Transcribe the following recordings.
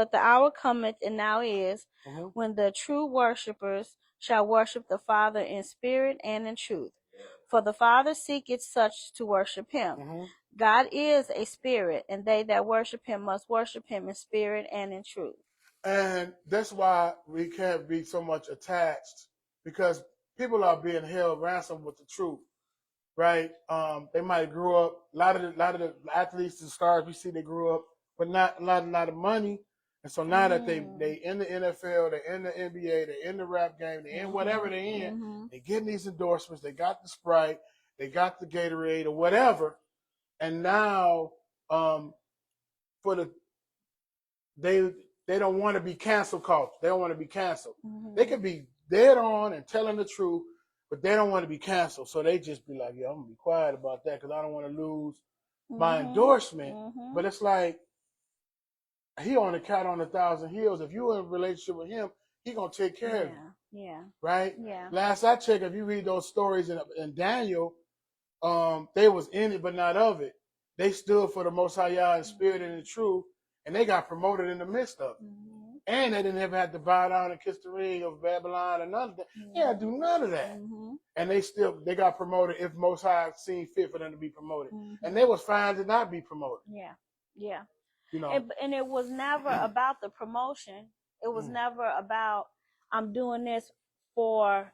But the hour cometh, and now is, when the true worshippers shall worship the Father in spirit and in truth. For the Father seeketh such to worship him. God is a spirit, and they that worship him must worship him in spirit and in truth. And that's why we can't be so much attached, because people are being held ransom with the truth, right? They might grow up. A lot of the athletes and stars we see, they grew up, but not a lot of money. And so now that they in the NFL, they're in the NBA, they're in the rap game, they're in whatever they're in, they getting these endorsements. They got the Sprite, they got the Gatorade or whatever, and now for the they don't want to be cancel culture. They don't want to be canceled. They could be dead on and telling the truth, but they don't want to be canceled. So they just be like, yeah, I'm going to be quiet about that because I don't want to lose my endorsement. But it's like, he on the cat on 1,000 hills. If you're in a relationship with him, he going to take care of you. Yeah. Right? Yeah. Last I checked, if you read those stories in Daniel, they was in it but not of it. They stood for the Most High Yah in spirit and in truth, and they got promoted in the midst of it. And they didn't ever have to bow down and kiss the ring of Babylon or none of that. They had to do none of that. And they got promoted if Most High seen fit for them to be promoted. And they was fine to not be promoted. Yeah. Yeah. You know. And it was never about the promotion. It was never about, I'm doing this for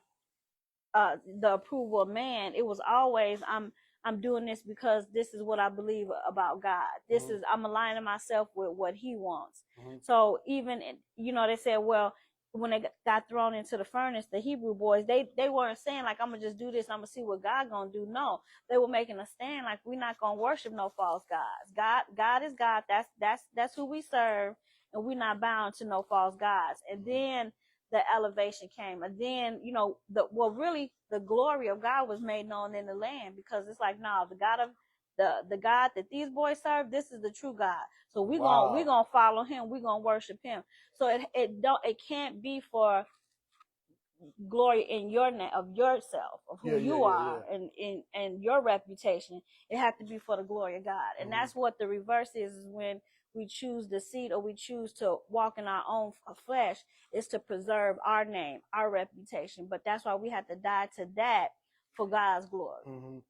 the approval of man. It was always, I'm doing this because this is what I believe about God. This is, I'm aligning myself with what he wants. So even, they said, well, when they got thrown into the furnace, the Hebrew boys, they weren't saying like, I'm gonna just do this and I'm gonna see what God gonna do. No, they were making a stand like, we're not gonna worship no false gods. God is God. That's who we serve, and we're not bound to no false gods. And then the elevation came, and then really the glory of God was made known in the land, because it's like, no, the God of the God that these boys serve, this is the true God. So we're gonna follow him. We're gonna worship him. So it can't be for glory in your name, of yourself, of who you are, and your reputation. It has to be for the glory of God. And that's what the reverse is when we choose deceit, or we choose to walk in our own flesh, is to preserve our name, our reputation. But that's why we have to die to that for God's glory.